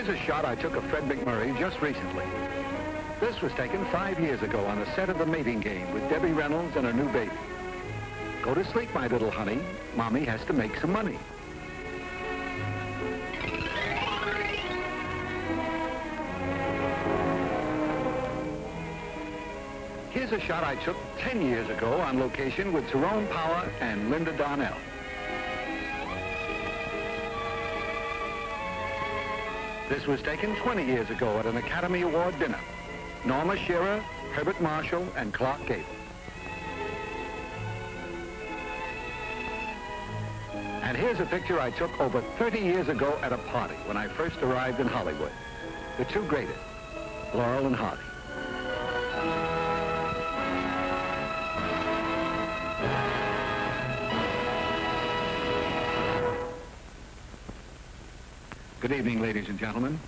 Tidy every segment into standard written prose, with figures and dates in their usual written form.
Here's a shot I took of Fred MacMurray just recently. This was taken 5 years ago on the set of The Mating Game with Debbie Reynolds and her new baby. Go to sleep, my little honey. Mommy has to make some money. Here's a shot I took 10 years ago on location with Tyrone Power and Linda Darnell. This was taken 20 years ago at an Academy Award dinner. Norma Shearer, Herbert Marshall, and Clark Gable. And here's a picture I took over 30 years ago at a party when I first arrived in Hollywood. The two greatest, Laurel and Hardy. Good evening, ladies and gentlemen.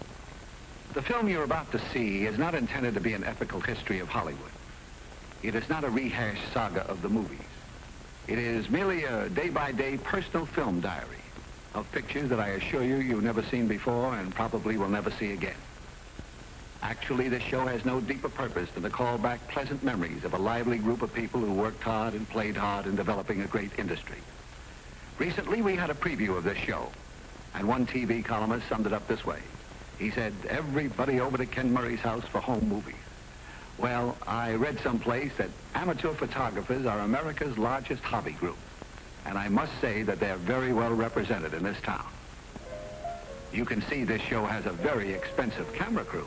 The film you're about to see is not intended to be an epical history of Hollywood. It is not a rehashed saga of the movies. It is merely a day-by-day personal film diary of pictures that I assure you you've never seen before and probably will never see again. Actually, this show has no deeper purpose than to call back pleasant memories of a lively group of people who worked hard and played hard in developing a great industry. Recently, we had a preview of this show, and one TV columnist summed it up this way. He said, everybody over to Ken Murray's house for home movies. Well, I read someplace that amateur photographers are America's largest hobby group. And I must say that they're very well represented in this town. You can see this show has a very expensive camera crew.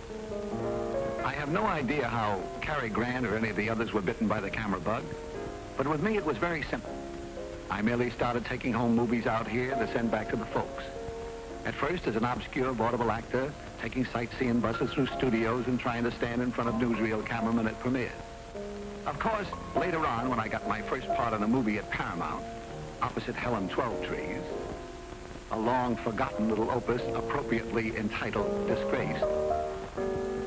I have no idea how Cary Grant or any of the others were bitten by the camera bug. But with me, it was very simple. I merely started taking home movies out here to send back to the folks. At first, as an obscure vaudeville actor, taking sightseeing buses through studios and trying to stand in front of newsreel cameramen at premieres. Of course, later on, when I got my first part in a movie at Paramount, opposite Helen Twelvetrees, a long-forgotten little opus appropriately entitled Disgraced.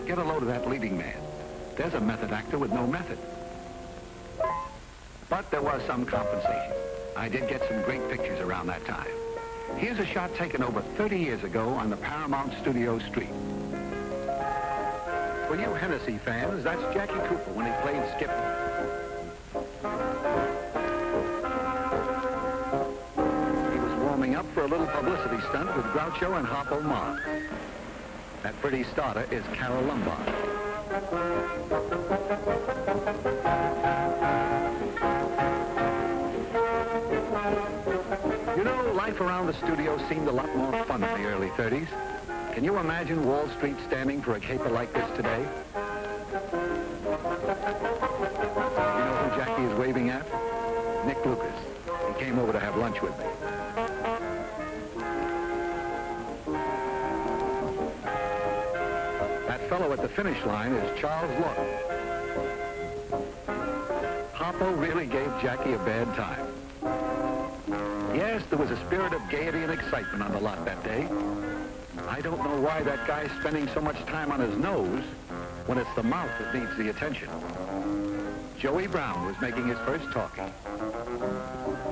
Get a load of that leading man. There's a method actor with no method. But there was some compensation. I did get some great pictures around that time. Here's a shot taken over 30 years ago on the Paramount Studio Street. For you Hennessy fans, that's Jackie Cooper when he played Skippy. He was warming up for a little publicity stunt with Groucho and Harpo Marx. That pretty starter is Carole Lombard. You know, life around the studio seemed a lot more fun in the early 30s. Can you imagine Wall Street standing for a caper like this today? You know who Jackie is waving at? Nick Lucas. He came over to have lunch with me. That fellow at the finish line is Charles Lawton. Harpo really gave Jackie a bad time. Yes, there was a spirit of gaiety and excitement on the lot that day. I don't know why that guy's spending so much time on his nose when it's the mouth that needs the attention. Joey Brown was making his first talking.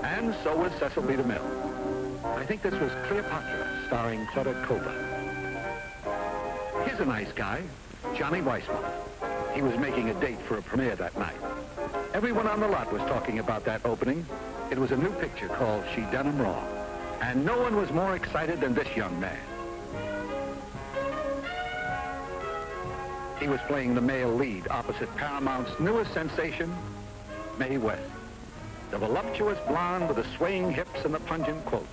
And so was Cecil B. DeMille. I think this was Cleopatra, starring Clutter Cova. Here's a nice guy, Johnny Weissmuller. He was making a date for a premiere that night. Everyone on the lot was talking about that opening. It was a new picture called She Done 'Em Wrong. And no one was more excited than this young man. He was playing the male lead opposite Paramount's newest sensation, Mae West. The voluptuous blonde with the swaying hips and the pungent quotes.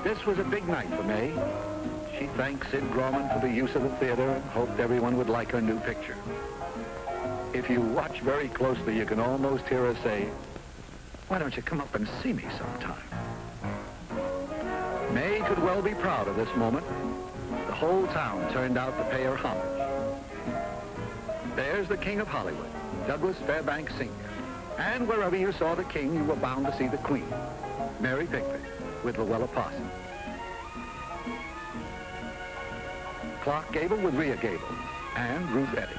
This was a big night for Mae. She thanked Sid Grauman for the use of the theater and hoped everyone would like her new picture. If you watch very closely, you can almost hear her say, "Why don't you come up and see me sometime?" Mae could well be proud of this moment. The whole town turned out to pay her homage. There's the King of Hollywood, Douglas Fairbanks Sr. And wherever you saw the King, you were bound to see the Queen, Mary Pickford, with Luella Parsons. Clark Gable with Rhea Gable, and Ruth Eddy.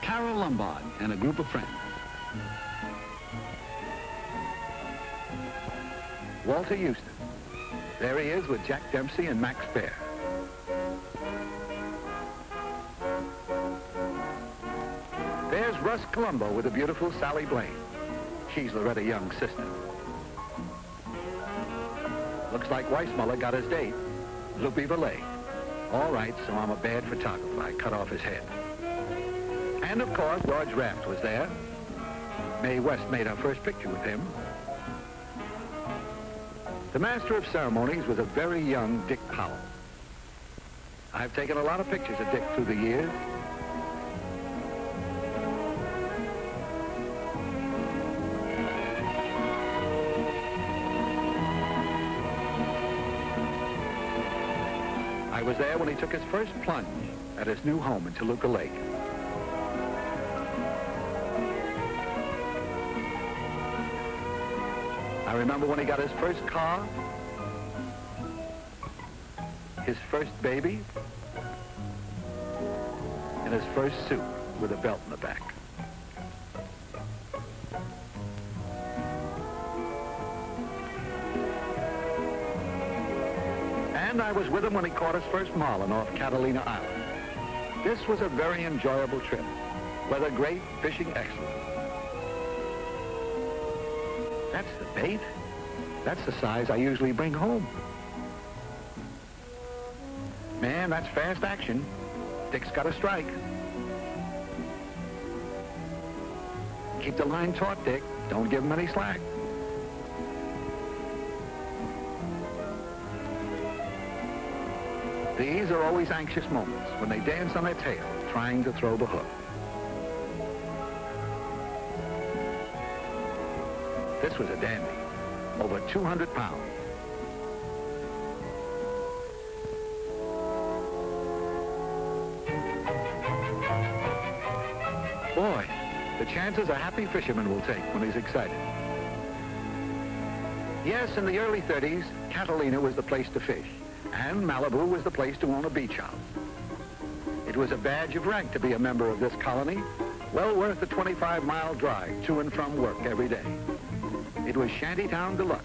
Carol Lombard and a group of friends. Walter Houston. There he is with Jack Dempsey and Max Baer. There's Russ Columbo with the beautiful Sally Blaine. She's Loretta Young's sister. Looks like Weissmuller got his date. Lupe Valet. All right, so I'm a bad photographer. I cut off his head. And of course, George Raft was there. Mae West made our first picture with him. The master of ceremonies was a very young Dick Powell. I've taken a lot of pictures of Dick through the years. I was there when he took his first plunge at his new home in Toluca Lake. I remember when he got his first car, his first baby, and his first suit with a belt in the back. And I was with him when he caught his first marlin off Catalina Island. This was a very enjoyable trip. Weather great, fishing excellent. That's the bait. That's the size I usually bring home. Man, that's fast action. Dick's got a strike. Keep the line taut, Dick. Don't give him any slack. These are always anxious moments when they dance on their tail, trying to throw the hook. This was a dandy, over 200 pounds. Boy, the chances a happy fisherman will take when he's excited. Yes, in the early 30s, Catalina was the place to fish, and Malibu was the place to own a beach house. It was a badge of rank to be a member of this colony, well worth the 25-mile drive to and from work every day. It was Shantytown Deluxe,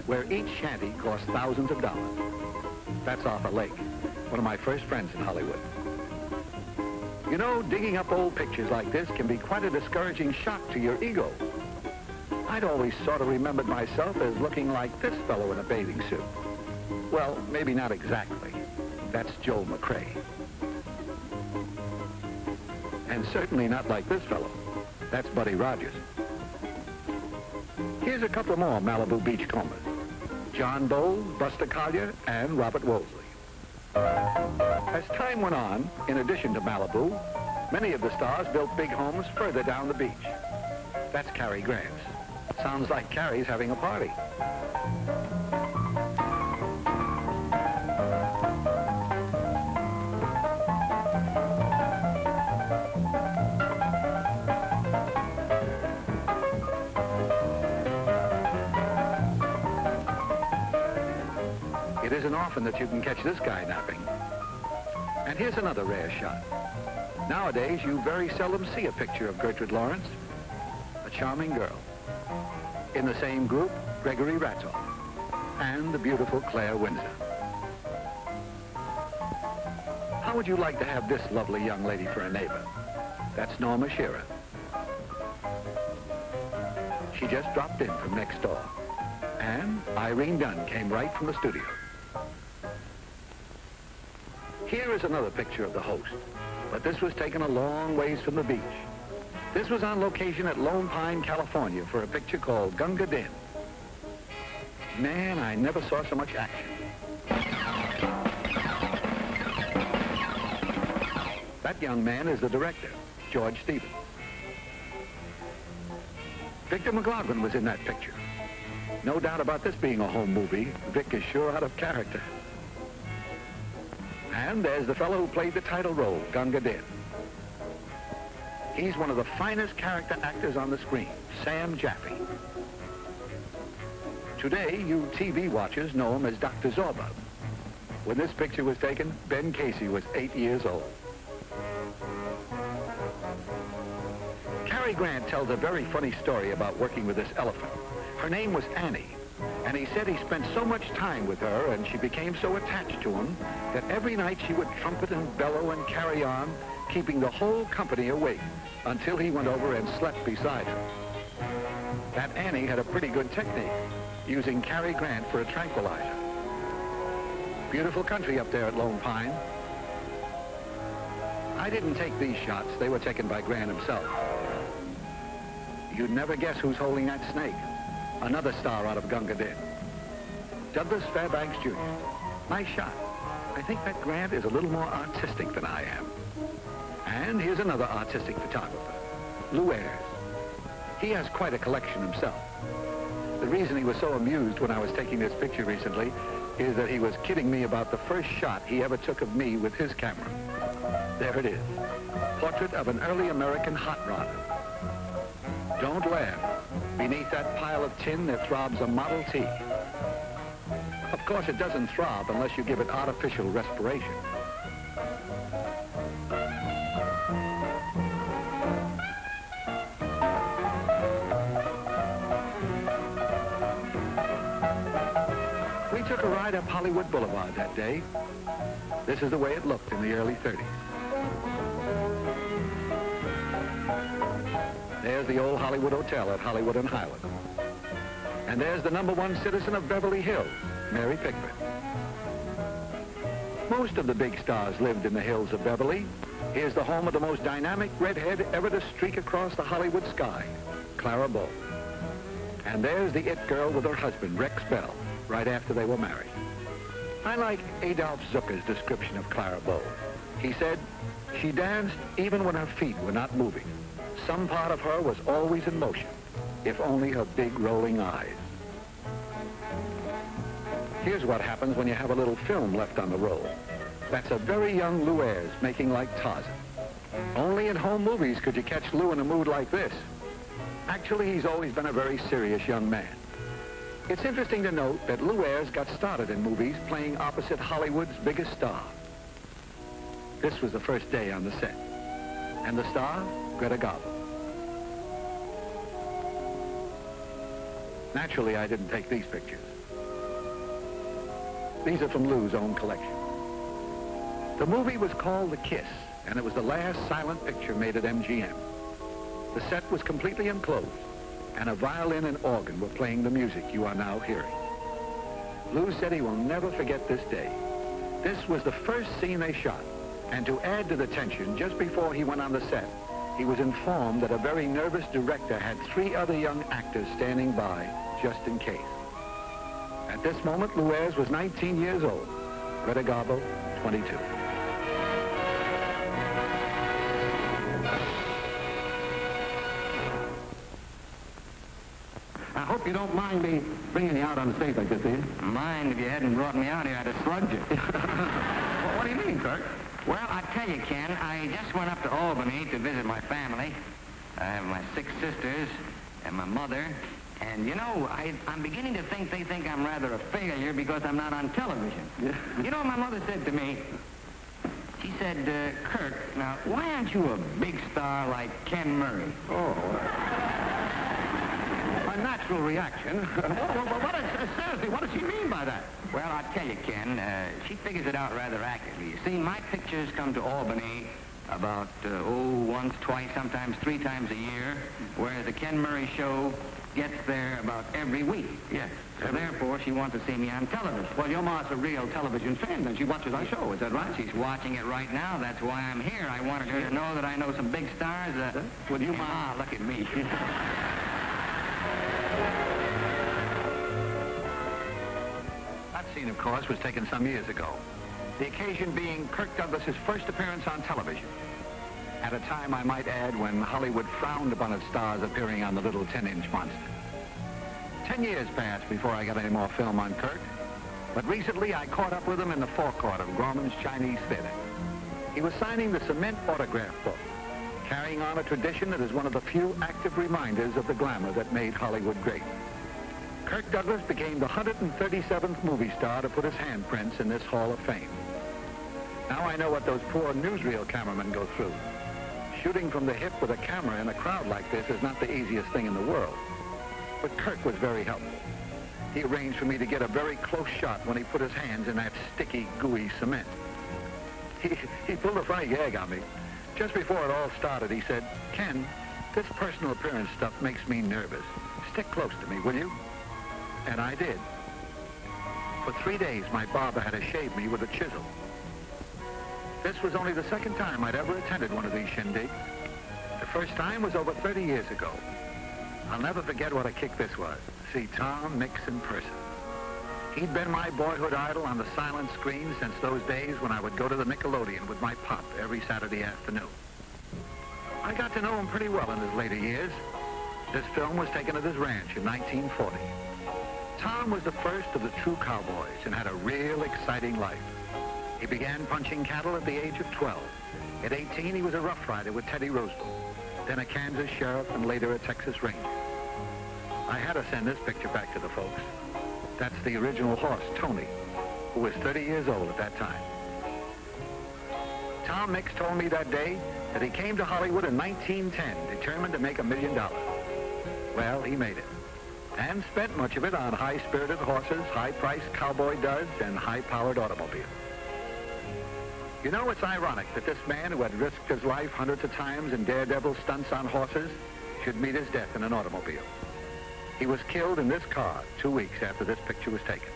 where each shanty cost thousands of dollars. That's Arthur Lake, one of my first friends in Hollywood. You know, digging up old pictures like this can be quite a discouraging shock to your ego. I'd always sort of remembered myself as looking like this fellow in a bathing suit. Well, maybe not exactly. That's Joel McCrea. And certainly not like this fellow. That's Buddy Rogers. Here's a couple more Malibu beachcombers. John Bowles, Buster Collier, and Robert Wolseley. As time went on, in addition to Malibu, many of the stars built big homes further down the beach. That's Cary Grant. Sounds like Cary's having a party. It isn't often that you can catch this guy napping. And here's another rare shot. Nowadays, you very seldom see a picture of Gertrude Lawrence, a charming girl. In the same group, Gregory Ratoff, and the beautiful Claire Windsor. How would you like to have this lovely young lady for a neighbor? That's Norma Shearer. She just dropped in from next door. And Irene Dunn came right from the studio. Here is another picture of the host, but this was taken a long ways from the beach. This was on location at Lone Pine, California for a picture called Gunga Din. Man, I never saw so much action. That young man is the director, George Stevens. Victor McLaglen was in that picture. No doubt about this being a home movie. Vic is sure out of character. And there's the fellow who played the title role, Gunga Din. He's one of the finest character actors on the screen, Sam Jaffe. Today, you TV watchers know him as Dr. Zorba. When this picture was taken, Ben Casey was 8 years old. Cary Grant tells a very funny story about working with this elephant. Her name was Annie, and he said he spent so much time with her and she became so attached to him that every night she would trumpet and bellow and carry on, keeping the whole company awake until he went over and slept beside her. That Annie had a pretty good technique, using Cary Grant for a tranquilizer. Beautiful country up there at Lone Pine. I didn't take these shots. They were taken by Grant himself. You'd never guess who's holding that snake. Another star out of Gunga Din. Douglas Fairbanks Jr. Nice shot. I think that Grant is a little more artistic than I am. And here's another artistic photographer, Lew Ayres. He has quite a collection himself. The reason he was so amused when I was taking this picture recently is that he was kidding me about the first shot he ever took of me with his camera. There it is. Portrait of an early American hot rodder. Don't laugh. Beneath that pile of tin, there throbs a Model T. Of course, it doesn't throb unless you give it artificial respiration. We took a ride up Hollywood Boulevard that day. This is the way it looked in the early 30s. There's the old Hollywood Hotel at Hollywood and Highland. And there's the #1 citizen of Beverly Hills, Mary Pickford. Most of the big stars lived in the hills of Beverly. Here's the home of the most dynamic redhead ever to streak across the Hollywood sky, Clara Bow. And there's the it girl with her husband, Rex Bell, right after they were married. I like Adolph Zucker's description of Clara Bow. He said, she danced even when her feet were not moving. Some part of her was always in motion, if only her big rolling eyes. Here's what happens when you have a little film left on the roll. That's a very young Lew Ayres making like Tarzan. Only in home movies could you catch Lew in a mood like this. Actually, he's always been a very serious young man. It's interesting to note that Lew Ayres got started in movies playing opposite Hollywood's biggest star. This was the first day on the set. And the star, Greta Garbo. Naturally, I didn't take these pictures. These are from Lew's own collection. The movie was called The Kiss, and it was the last silent picture made at MGM. The set was completely enclosed, and a violin and organ were playing the music you are now hearing. Lew said he will never forget this day. This was the first scene they shot, and to add to the tension, just before he went on the set, he was informed that a very nervous director had 3 other young actors standing by, just in case. At this moment, Lew Ayres was 19 years old. Greta Garbo, 22. I hope you don't mind me bringing you out on stage like this, do you? Mind if you hadn't brought me out here, I'd have slugged you. Well, what do you mean, Kirk? Well, I tell you, Ken, I just went up to Albany to visit my family. I have my 6 sisters and my mother. And, you know, I'm beginning to think they think I'm rather a failure because I'm not on television. Yeah. You know what my mother said to me? She said, Kirk, now, why aren't you a big star like Ken Murray? Oh, a natural reaction. Seriously, what does she mean by that? Well, I'll tell you, Ken, she figures it out rather accurately. You see, my pictures come to Albany about, once, twice, sometimes 3 times a year, whereas the Ken Murray show gets there about every week. Yes. So therefore, she wants to see me on television. Well, your ma's a real television fan, then. She watches our show, is that right? She's watching it right now. That's why I'm here. I wanted her to know that I know some big stars. Well, you, Ma, look at me. That scene, of course, was taken some years ago. The occasion being Kirk Douglas's first appearance on television. At a time, I might add, when Hollywood frowned upon its stars appearing on the little 10-inch monster. 10 years passed before I got any more film on Kirk. But recently, I caught up with him in the forecourt of Gorman's Chinese Theater. He was signing the cement autograph book, carrying on a tradition that is one of the few active reminders of the glamour that made Hollywood great. Kirk Douglas became the 137th movie star to put his handprints in this Hall of Fame. Now I know what those poor newsreel cameramen go through. Shooting from the hip with a camera in a crowd like this is not the easiest thing in the world. But Kirk was very helpful. He arranged for me to get a very close shot when he put his hands in that sticky, gooey cement. He pulled a funny gag on me. Just before it all started, he said, "Ken, this personal appearance stuff makes me nervous. Stick close to me, will you?" And I did. For 3 days, my barber had to shave me with a chisel. This was only the second time I'd ever attended one of these shindigs. The first time was over 30 years ago. I'll never forget what a kick this was, to see Tom Mix in person. He'd been my boyhood idol on the silent screen since those days when I would go to the Nickelodeon with my pop every Saturday afternoon. I got to know him pretty well in his later years. This film was taken at his ranch in 1940. Tom was the first of the true cowboys and had a real exciting life. He began punching cattle at the age of 12. At 18, he was a Rough Rider with Teddy Roosevelt, then a Kansas sheriff and later a Texas Ranger. I had to send this picture back to the folks. That's the original horse, Tony, who was 30 years old at that time. Tom Mix told me that day that he came to Hollywood in 1910, determined to make $1 million. Well, he made it, and spent much of it on high-spirited horses, high-priced cowboy duds, and high-powered automobiles. You know, it's ironic that this man who had risked his life hundreds of times in daredevil stunts on horses should meet his death in an automobile. He was killed in this car 2 weeks after this picture was taken.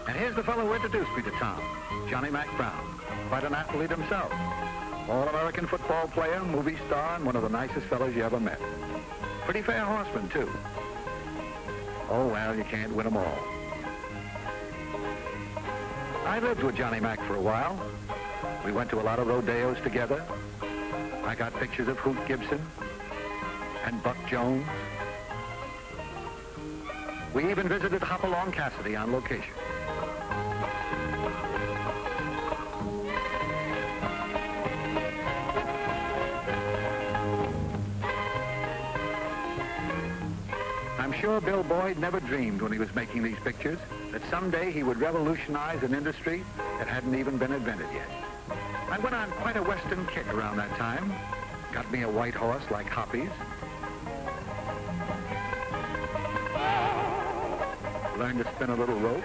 And here's the fellow who introduced me to Tom, Johnny Mack Brown, quite an athlete himself. All-American football player, movie star, and one of the nicest fellows you ever met. Pretty fair horseman, too. Oh, well, you can't win them all. I lived with Johnny Mack for a while. We went to a lot of rodeos together. I got pictures of Hoot Gibson and Buck Jones. We even visited Hopalong Cassidy on location. I'm sure Bill Boyd never dreamed when he was making these pictures that someday he would revolutionize an industry that hadn't even been invented yet. I went on quite a Western kick around that time. Got me a white horse like Hoppy's. Learned to spin a little rope.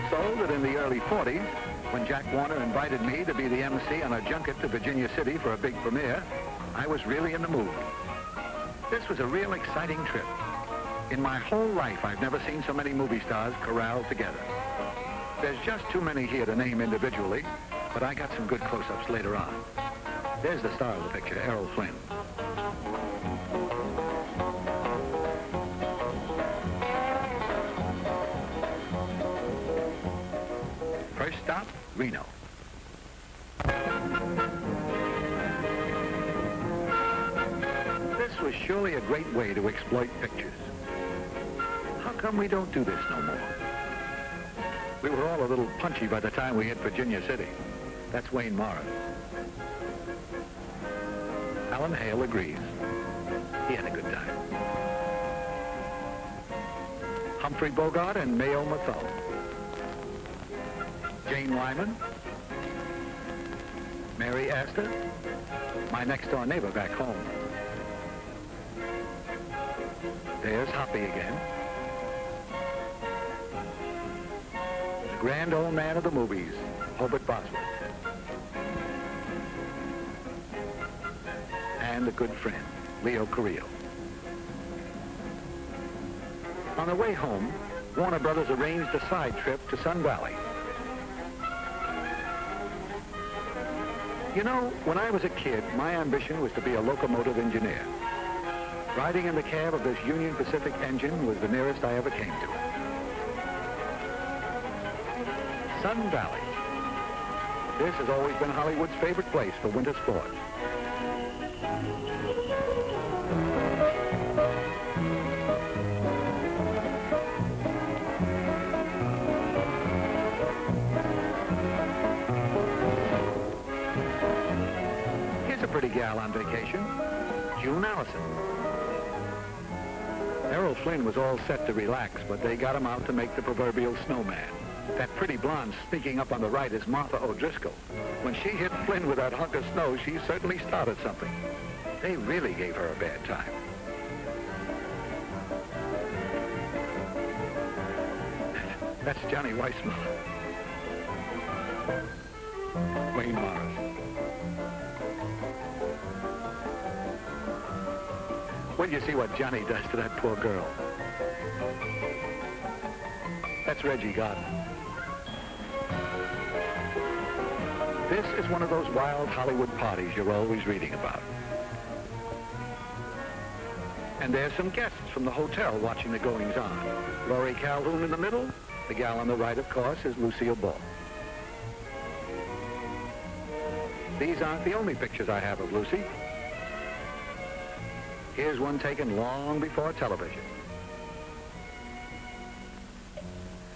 So that in the early 40s, when Jack Warner invited me to be the MC on a junket to Virginia City for a big premiere, I was really in the mood. This was a real exciting trip. In my whole life, I've never seen so many movie stars corralled together. There's just too many here to name individually, but I got some good close-ups later on. There's the star of the picture, Errol Flynn. First stop, Reno. This was surely a great way to exploit pictures. How come we don't do this no more? We were all a little punchy by the time we hit Virginia City. That's Wayne Morris. Alan Hale agrees. He had a good time. Humphrey Bogart and Mayo Mathone. Jane Wyman, Mary Astor, my next-door neighbor back home. There's Hoppy again. The grand old man of the movies, Hobart Boswell. And a good friend, Leo Carrillo. On the way home, Warner Brothers arranged a side trip to Sun Valley. You know, when I was a kid, my ambition was to be a locomotive engineer. Riding in the cab of this Union Pacific engine was the nearest I ever came to it. Sun Valley. This has always been Hollywood's favorite place for winter sports. gal on vacation, June Allison. Errol Flynn was all set to relax, but they got him out to make the proverbial snowman. That pretty blonde speaking up on the right is Martha O'Driscoll. When she hit Flynn with that hunk of snow, she certainly started something. They really gave her a bad time. That's Johnny Weissmuller. Wayne Morris. When you see what Johnny does to that poor girl. That's Reggie Gardner. This is one of those wild Hollywood parties you're always reading about. And there's some guests from the hotel watching the goings-on. Laurie Calhoun in the middle. The gal on the right, of course, is Lucille Ball. These aren't the only pictures I have of Lucy. Here's one taken long before television.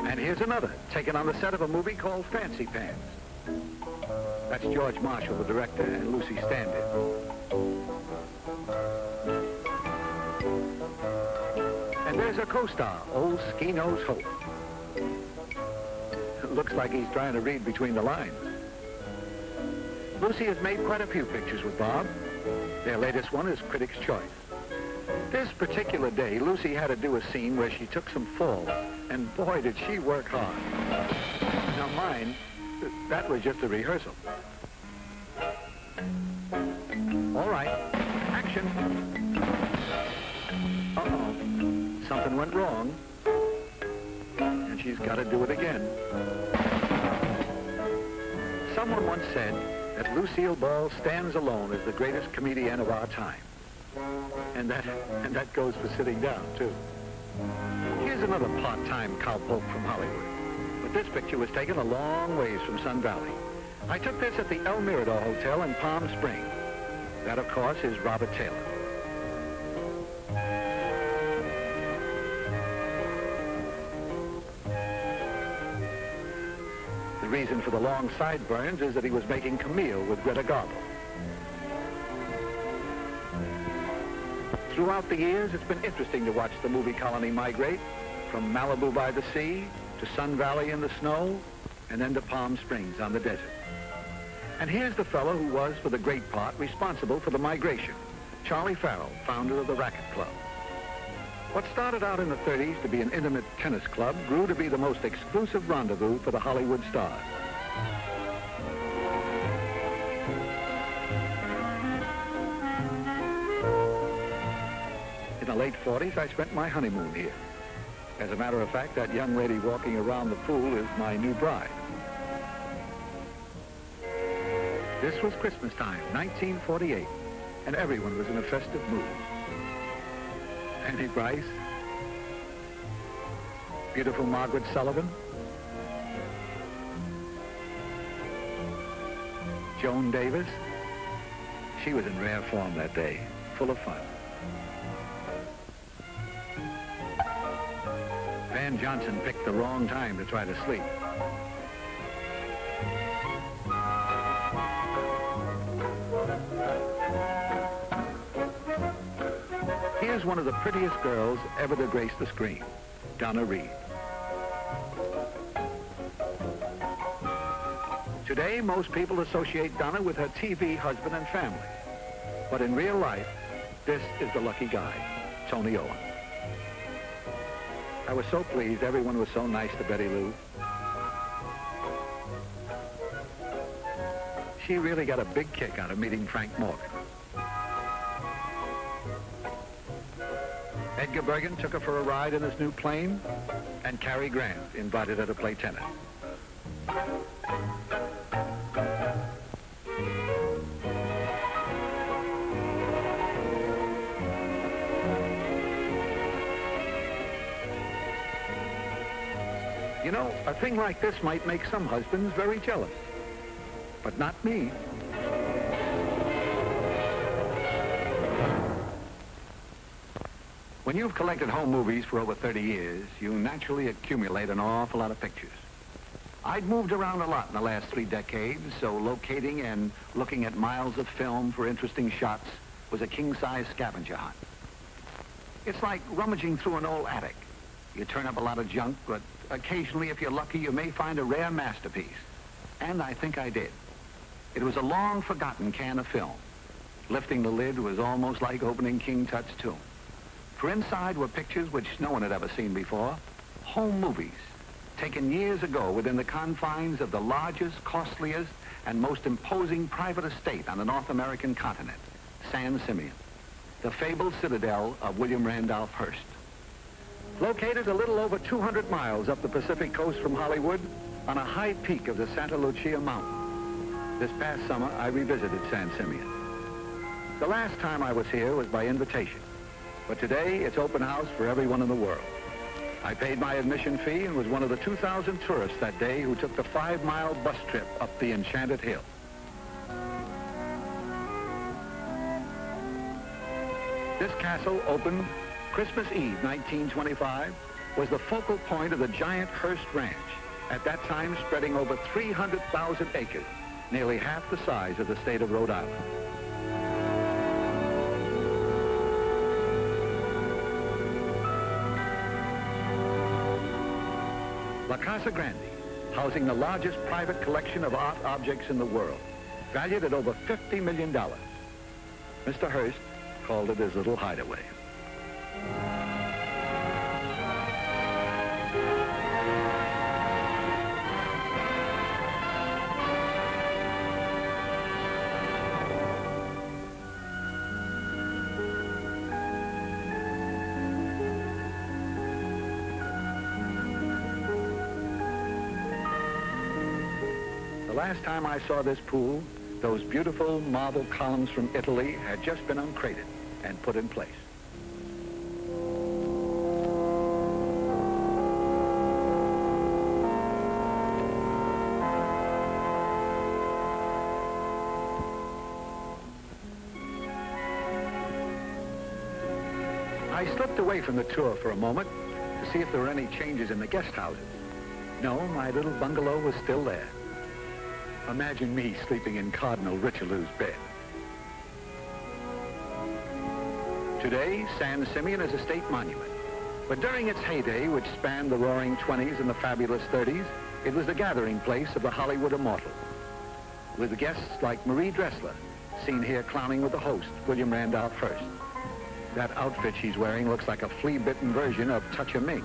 And here's another, taken on the set of a movie called Fancy Pants. That's George Marshall, the director, and Lucy stand-in. And there's a co-star, old Ski-Nose Hope. Looks like he's trying to read between the lines. Lucy has made quite a few pictures with Bob. Their latest one is Critics' Choice. This particular day, Lucy had to do a scene where she took some falls, and boy, did she work hard. Now mine, that was just a rehearsal. All right, action. Uh-oh, something went wrong. And she's got to do it again. Someone once said that Lucille Ball stands alone as the greatest comedian of our time. And that goes for sitting down, too. Here's another part-time cowpoke from Hollywood. But this picture was taken a long ways from Sun Valley. I took this at the El Mirador Hotel in Palm Springs. That, of course, is Robert Taylor. The reason for the long sideburns is that he was making Camille with Greta Garbo. Throughout the years, it's been interesting to watch the movie colony migrate from Malibu by the sea to Sun Valley in the snow and then to Palm Springs on the desert. And here's the fellow who was, for the great part, responsible for the migration, Charlie Farrell, founder of the Racquet Club. What started out in the 30s to be an intimate tennis club grew to be the most exclusive rendezvous for the Hollywood stars. In the late 40s, I spent my honeymoon here. As a matter of fact, that young lady walking around the pool is my new bride. This was Christmas time, 1948, and everyone was in a festive mood. Fanny Bryce, beautiful Margaret Sullivan, Joan Davis. She was in rare form that day, full of fun. Van Johnson picked the wrong time to try to sleep. Here's one of the prettiest girls ever to grace the screen, Donna Reed. Today, most people associate Donna with her TV husband and family. But in real life, this is the lucky guy, Tony Owen. I was so pleased everyone was so nice to Betty Lou. She really got a big kick out of meeting Frank Morgan. Edgar Bergen took her for a ride in his new plane, and Cary Grant invited her to play tennis. You know, a thing like this might make some husbands very jealous, but not me. When you've collected home movies for over 30 years, you naturally accumulate an awful lot of pictures. I'd moved around a lot in the last 3 decades, so locating and looking at miles of film for interesting shots was a king-size scavenger hunt. It's like rummaging through an old attic. You turn up a lot of junk, but occasionally, if you're lucky, you may find a rare masterpiece. And I think I did. It was a long-forgotten can of film. Lifting the lid was almost like opening King Tut's tomb. For inside were pictures which no one had ever seen before, home movies, taken years ago within the confines of the largest, costliest, and most imposing private estate on the North American continent, San Simeon, the fabled citadel of William Randolph Hearst. Located a little over 200 miles up the Pacific coast from Hollywood on a high peak of the Santa Lucia Mountain. This past summer, I revisited San Simeon. The last time I was here was by invitation, but today it's open house for everyone in the world. I paid my admission fee and was one of the 2,000 tourists that day who took the 5-mile bus trip up the Enchanted Hill. This castle, opened Christmas Eve, 1925, was the focal point of the giant Hearst Ranch, at that time spreading over 300,000 acres, nearly half the size of the state of Rhode Island. La Casa Grande, housing the largest private collection of art objects in the world, valued at over $50 million. Mr. Hearst called it his little hideaway. The last time I saw this pool, those beautiful marble columns from Italy had just been uncrated and put in place. I slipped away from the tour for a moment to see if there were any changes in the guest houses. No, my little bungalow was still there. Imagine me sleeping in Cardinal Richelieu's bed. Today, San Simeon is a state monument. But during its heyday, which spanned the roaring 20s and the fabulous 30s, it was the gathering place of the Hollywood immortals, with guests like Marie Dressler, seen here clowning with the host, William Randolph Hearst. That outfit she's wearing looks like a flea-bitten version of Touch a Mink.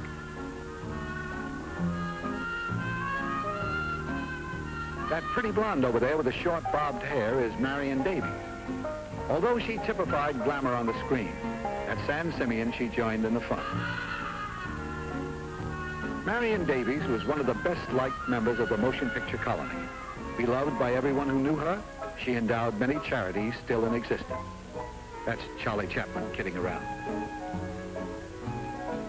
That pretty blonde over there with the short bobbed hair is Marion Davies. Although she typified glamour on the screen, at San Simeon she joined in the fun. Marion Davies was one of the best-liked members of the motion picture colony. Beloved by everyone who knew her, she endowed many charities still in existence. That's Charlie Chaplin kidding around.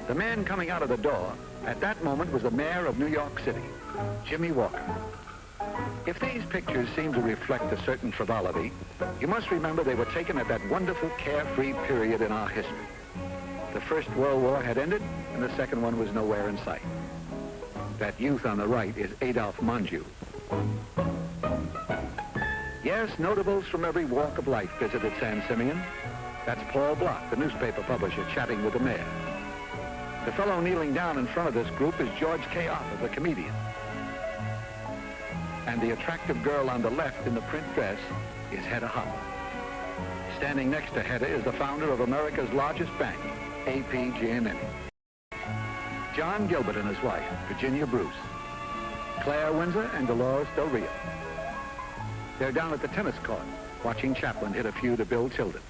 The man coming out of the door at that moment was the mayor of New York City, Jimmy Walker. If these pictures seem to reflect a certain frivolity, you must remember they were taken at that wonderful carefree period in our history. The First World War had ended, and the second one was nowhere in sight. That youth on the right is Adolphe Menjou. Yes, notables from every walk of life visited San Simeon. That's Paul Block, the newspaper publisher, chatting with the mayor. The fellow kneeling down in front of this group is George K. Arthur, the comedian. And the attractive girl on the left in the print dress is Hedda Hopper. Standing next to Hedda is the founder of America's largest bank, A.P. Giannini. John Gilbert and his wife, Virginia Bruce. Claire Windsor and Dolores Del Rio. They're down at the tennis court, watching Chaplin hit a few to Bill Tilden.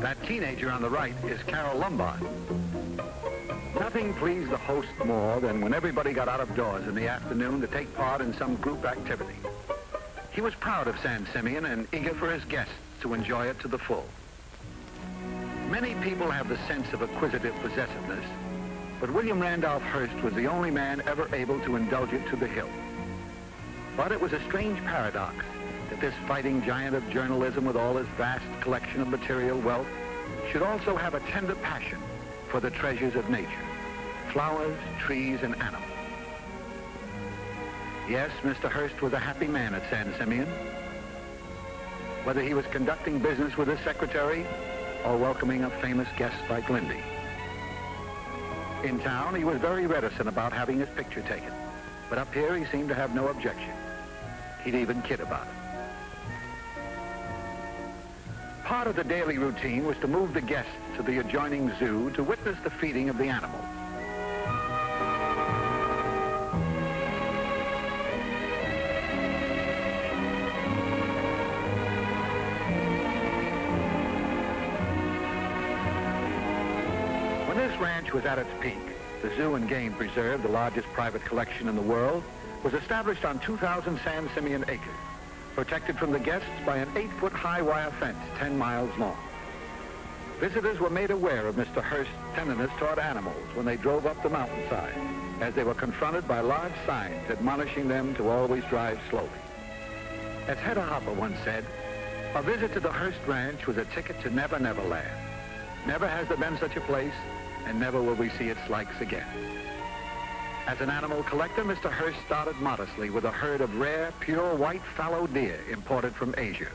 That teenager on the right is Carol Lombard. Nothing pleased the host more than when everybody got out of doors in the afternoon to take part in some group activity. He was proud of San Simeon and eager for his guests to enjoy it to the full. Many people have the sense of acquisitive possessiveness, but William Randolph Hearst was the only man ever able to indulge it to the hilt. But it was a strange paradox that that this fighting giant of journalism with all his vast collection of material wealth should also have a tender passion for the treasures of nature, flowers, trees, and animals. Yes, Mr. Hearst was a happy man at San Simeon. Whether he was conducting business with his secretary or welcoming a famous guest like Lindy. In town, he was very reticent about having his picture taken, but up here he seemed to have no objection. He'd even kid about it. Part of the daily routine was to move the guests to the adjoining zoo to witness the feeding of the animals. When this ranch was at its peak, the Zoo and Game Preserve, the largest private collection in the world, was established on 2,000 San Simeon acres, protected from the guests by an 8-foot high wire fence 10 miles long. Visitors were made aware of Mr. Hearst's tenderness toward animals when they drove up the mountainside, as they were confronted by large signs admonishing them to always drive slowly. As Hedda Hopper once said, a visit to the Hearst Ranch was a ticket to Never Never Land. Never has there been such a place, and never will we see its likes again. As an animal collector, Mr. Hearst started modestly with a herd of rare, pure white fallow deer imported from Asia.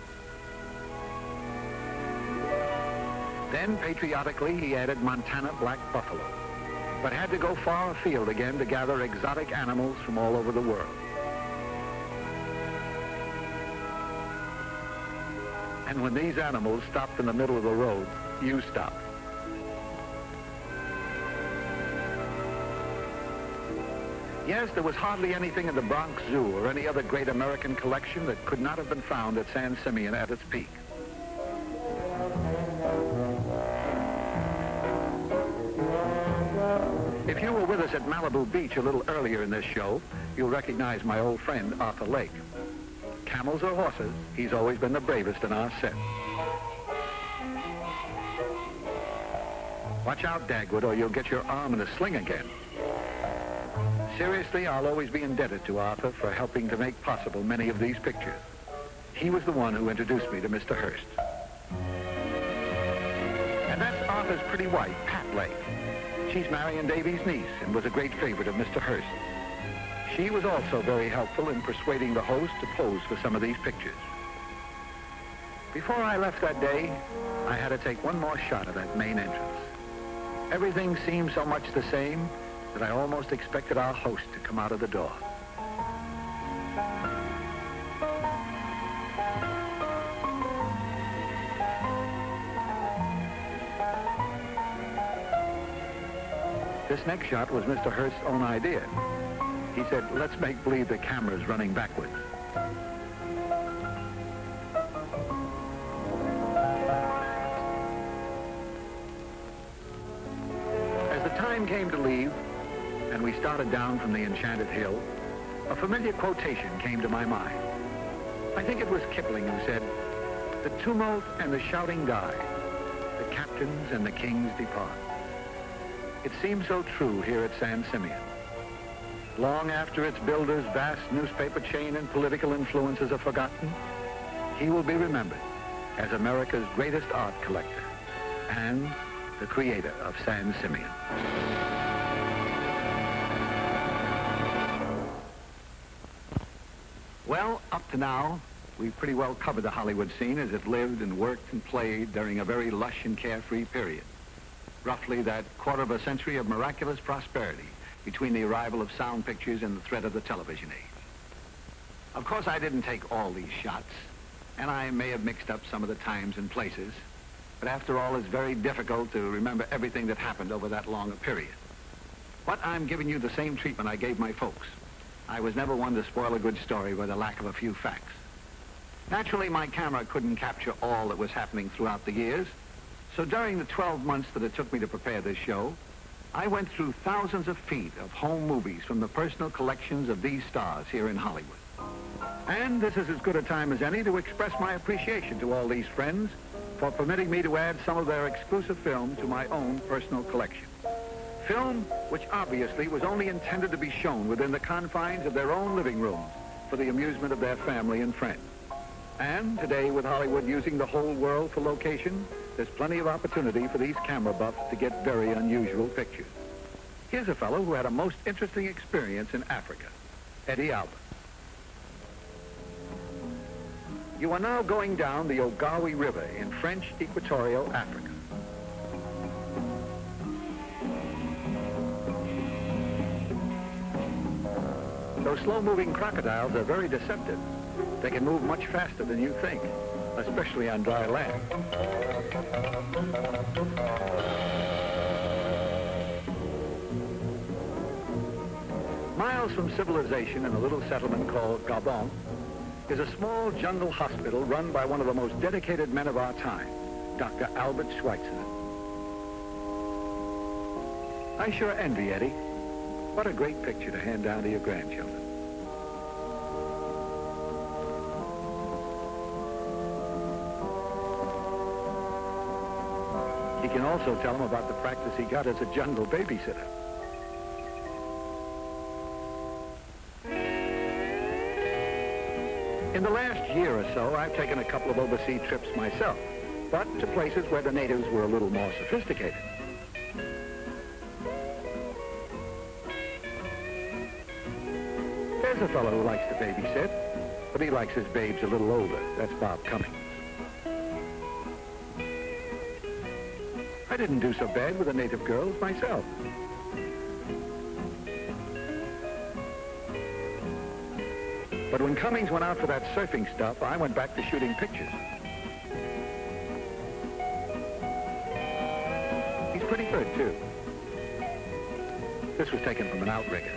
Then, patriotically, he added Montana black buffalo, but had to go far afield again to gather exotic animals from all over the world. And when these animals stopped in the middle of the road, you stopped. Yes, there was hardly anything in the Bronx Zoo or any other great American collection that could not have been found at San Simeon at its peak. If you were with us at Malibu Beach a little earlier in this show, you'll recognize my old friend, Arthur Lake. Camels or horses, he's always been the bravest in our set. Watch out, Dagwood, or you'll get your arm in a sling again. Seriously, I'll always be indebted to Arthur for helping to make possible many of these pictures. He was the one who introduced me to Mr. Hearst. And that's Arthur's pretty wife, Pat Lake. She's Marion Davies' niece and was a great favorite of Mr. Hearst. She was also very helpful in persuading the host to pose for some of these pictures. Before I left that day, I had to take one more shot of that main entrance. Everything seemed so much the same that I almost expected our host to come out of the door. This next shot was Mr. Hearst's own idea. He said, let's make believe the camera's running backwards. As the time came to leave, and we started down from the Enchanted Hill, a familiar quotation came to my mind. I think it was Kipling who said, "The tumult and the shouting die, the captains and the kings depart." It seems so true here at San Simeon. Long after its builder's vast newspaper chain and political influences are forgotten, he will be remembered as America's greatest art collector and the creator of San Simeon. Well, up to now, we've pretty well covered the Hollywood scene as it lived and worked and played during a very lush and carefree period. Roughly that quarter of a century of miraculous prosperity between the arrival of sound pictures and the threat of the television age. Of course, I didn't take all these shots, and I may have mixed up some of the times and places, but after all, it's very difficult to remember everything that happened over that long a period. But I'm giving you the same treatment I gave my folks. I was never one to spoil a good story by the lack of a few facts. Naturally, my camera couldn't capture all that was happening throughout the years, so during the 12 months that it took me to prepare this show, I went through thousands of feet of home movies from the personal collections of these stars here in Hollywood. And this is as good a time as any to express my appreciation to all these friends for permitting me to add some of their exclusive film to my own personal collection. Film which obviously was only intended to be shown within the confines of their own living rooms for the amusement of their family and friends. And today, with Hollywood using the whole world for location, there's plenty of opportunity for these camera buffs to get very unusual pictures. Here's a fellow who had a most interesting experience in Africa, Eddie Albert. You are now going down the Ogawi River in French Equatorial Africa. Those slow-moving crocodiles are very deceptive. They can move much faster than you think, especially on dry land. Miles from civilization in a little settlement called Gabon is a small jungle hospital run by one of the most dedicated men of our time, Dr. Albert Schweitzer. I sure envy Eddie. What a great picture to hand down to your grandchildren. He can also tell them about the practice he got as a jungle babysitter. In the last year or so, I've taken a couple of overseas trips myself, but to places where the natives were a little more sophisticated. There's a fellow who likes to babysit, but he likes his babes a little older. That's Bob Cummings. I didn't do so bad with the native girls myself. But when Cummings went out for that surfing stuff, I went back to shooting pictures. He's pretty good, too. This was taken from an outrigger.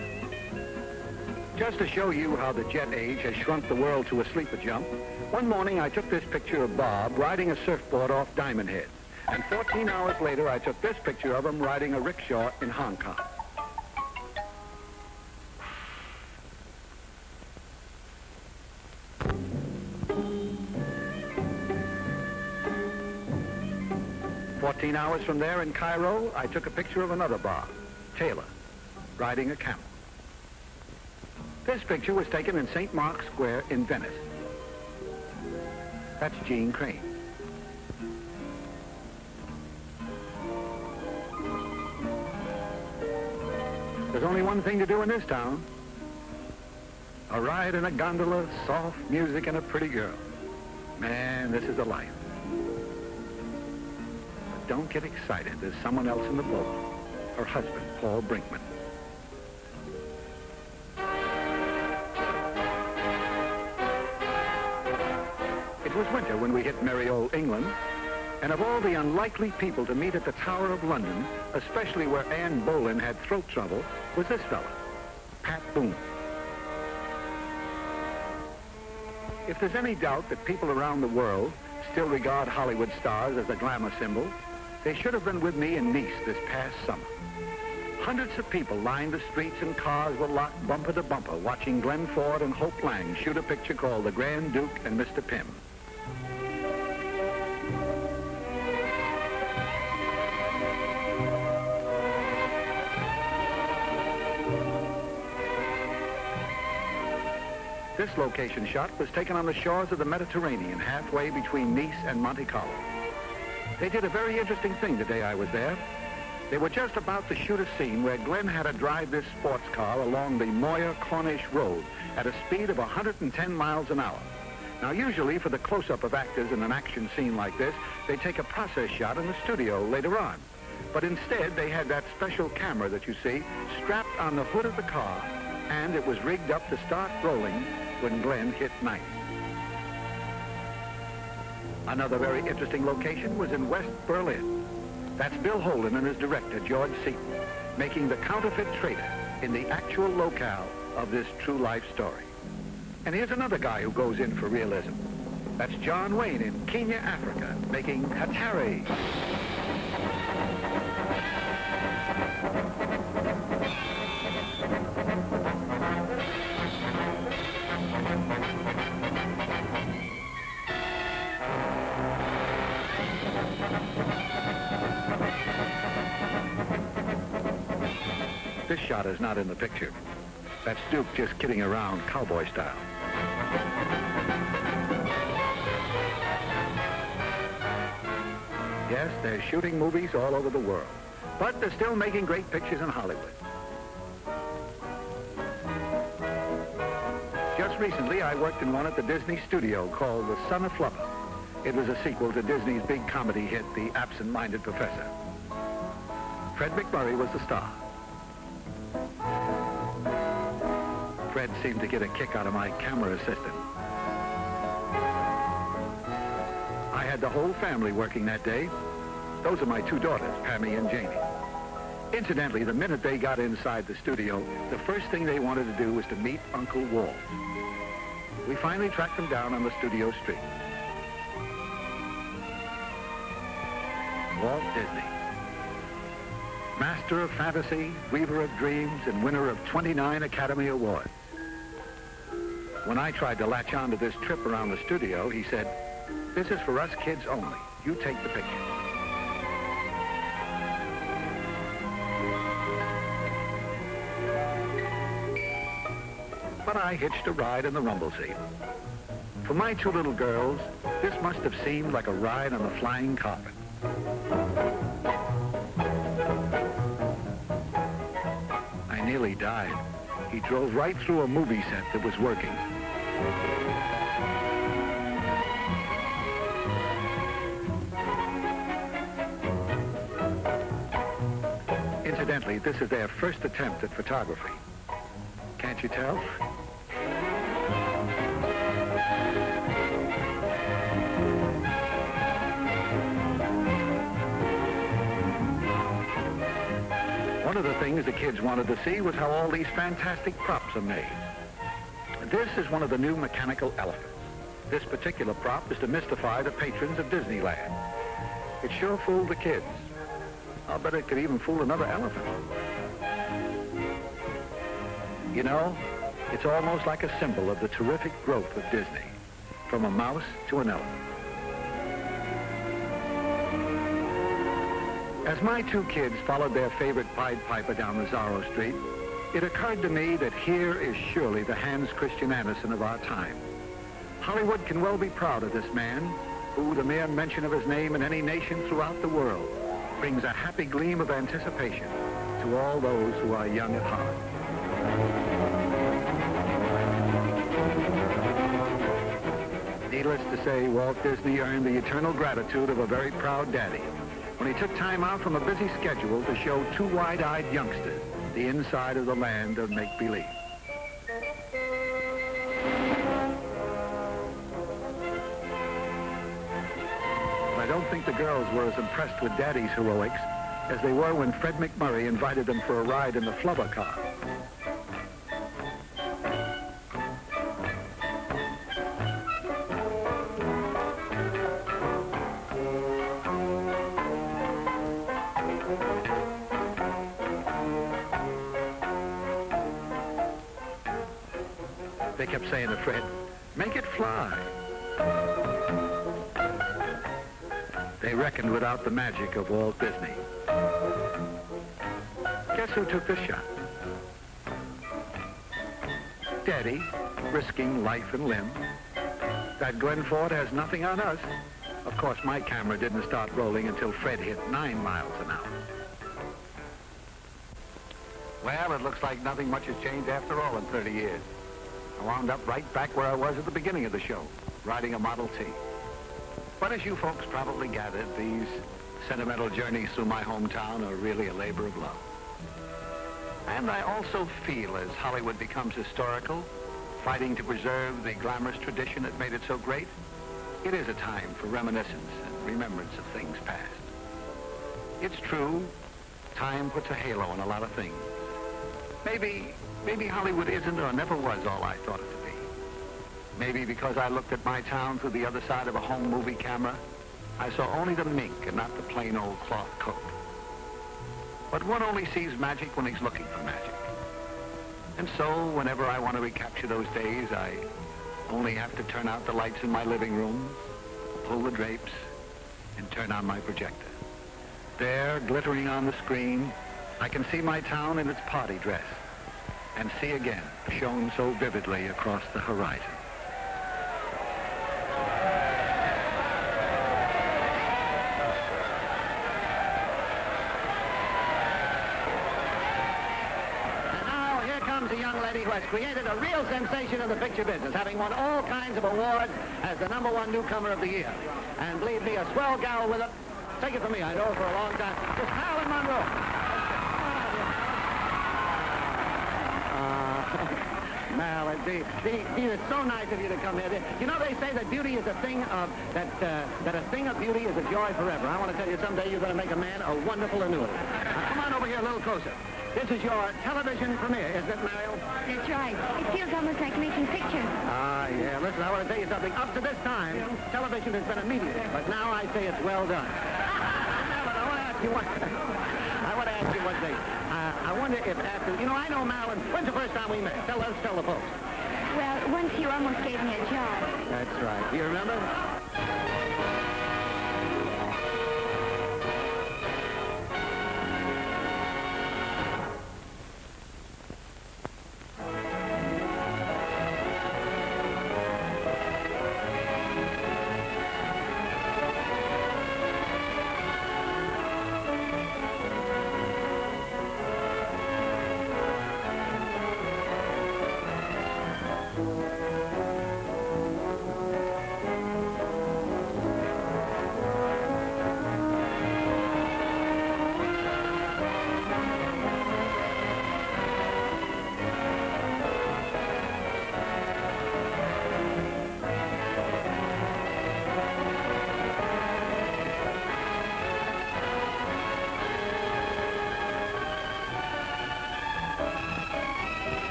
Just to show you how the jet age has shrunk the world to a sleeper jump, one morning I took this picture of Bob riding a surfboard off Diamond Head. And 14 hours later, I took this picture of him riding a rickshaw in Hong Kong. "14 hours from there in Cairo, I took a picture of another Bob, Taylor, riding a camel. This picture was taken in St. Mark's Square in Venice. That's Gene Crane. There's only one thing to do in this town. A ride in a gondola, soft music, and a pretty girl. Man, this is a life. But don't get excited. There's someone else in the boat. Her husband, Paul Brinkman. It was winter when we hit merry old England. And of all the unlikely people to meet at the Tower of London, especially where Anne Boleyn had throat trouble, was this fella, Pat Boone. If there's any doubt that people around the world still regard Hollywood stars as a glamour symbol, they should have been with me in Nice this past summer. Hundreds of people lined the streets and cars were locked bumper to bumper watching Glenn Ford and Hope Lang shoot a picture called The Grand Duke and Mr. Pym. This location shot was taken on the shores of the Mediterranean, halfway between Nice and Monte Carlo. They did a very interesting thing the day I was there. They were just about to shoot a scene where Glenn had to drive this sports car along the Moyer-Corniche Road at a speed of 110 miles an hour. Now, usually for the close-up of actors in an action scene like this, they take a process shot in the studio later on. But instead, they had that special camera that you see strapped on the hood of the car, and it was rigged up to start rolling when Glenn hit 90. Another very interesting location was in West Berlin. That's Bill Holden and his director, George Seaton, making the counterfeit traitor in the actual locale of this true life story. And here's another guy who goes in for realism. That's John Wayne in Kenya, Africa, making Hatari. This shot is not in the picture. That's Duke just kidding around cowboy style. Yes, they're shooting movies all over the world, but they're still making great pictures in Hollywood. Just recently, I worked in one at the Disney studio called The Son of Flubber. It was a sequel to Disney's big comedy hit, The Absent-Minded Professor. Fred MacMurray was the star. Fred seemed to get a kick out of my camera assistant. I had the whole family working that day. Those are my two daughters, Pammy and Janie. Incidentally, the minute they got inside the studio, the first thing they wanted to do was to meet Uncle Walt. We finally tracked them down on the studio street. Walt Disney. Master of fantasy, weaver of dreams, and winner of 29 Academy Awards. When I tried to latch on to this trip around the studio, he said, "This is for us kids only. You take the picture." But I hitched a ride in the rumble seat. For my two little girls, this must have seemed like a ride on the flying carpet. I nearly died. He drove right through a movie set that was working. Incidentally, this is their first attempt at photography. Can't you tell? One of the things the kids wanted to see was how all these fantastic props are made. This is one of the new mechanical elephants. This particular prop is to mystify the patrons of Disneyland. It sure fooled the kids. I'll bet it could even fool another elephant. You know, it's almost like a symbol of the terrific growth of Disney, from a mouse to an elephant. As my two kids followed their favorite Pied Piper down Mazzaro Street, it occurred to me that here is surely the Hans Christian Andersen of our time. Hollywood can well be proud of this man, who, the mere mention of his name in any nation throughout the world, brings a happy gleam of anticipation to all those who are young at heart. Needless to say, Walt Disney earned the eternal gratitude of a very proud daddy when he took time out from a busy schedule to show two wide-eyed youngsters the inside of the land of make-believe. I don't think the girls were as impressed with Daddy's heroics as they were when Fred MacMurray invited them for a ride in the Flubber car. They kept saying to Fred, "Make it fly." They reckoned without the magic of Walt Disney. Guess who took this shot? Daddy, risking life and limb. That Glenn Ford has nothing on us. Of course, my camera didn't start rolling until Fred hit 9 miles an hour. Well, it looks like nothing much has changed after all in 30 years. I wound up right back where I was at the beginning of the show, riding a Model T. But as you folks probably gathered, these sentimental journeys through my hometown are really a labor of love. And I also feel as Hollywood becomes historical, fighting to preserve the glamorous tradition that made it so great, it is a time for reminiscence and remembrance of things past. It's true, time puts a halo on a lot of things. Maybe Hollywood isn't or never was all I thought it to be. Maybe because I looked at my town through the other side of a home movie camera, I saw only the mink and not the plain old cloth coat. But one only sees magic when he's looking for magic. And so, whenever I want to recapture those days, I only have to turn out the lights in my living room, pull the drapes, and turn on my projector. There, glittering on the screen, I can see my town in its party dress, and see again, shown so vividly across the horizon. the young lady who has created a real sensation in the picture business, having won all kinds of awards as the #1 newcomer of the year. And believe me, a swell gal with it. Take it from me, I know her for a long time. Miss Marilyn Monroe. Mal, it's so nice of you to come here. You know, they say that beauty is a thing of, that a thing of beauty is a joy forever. I want to tell you, someday you're going to make a man a wonderful annuity. Now, come on over here a little closer. This is your television premiere, isn't it, Mariel? That's right. It feels almost like making pictures. Ah, yeah. Listen, I want to tell you something. Up to this time, television has been a medium, but now I say it's well done. I want to ask you one thing. I wonder if after, you know, I know Marilyn. When's the first time we met? Let's tell the folks. Well, once you almost gave me a job. That's right. Do you remember?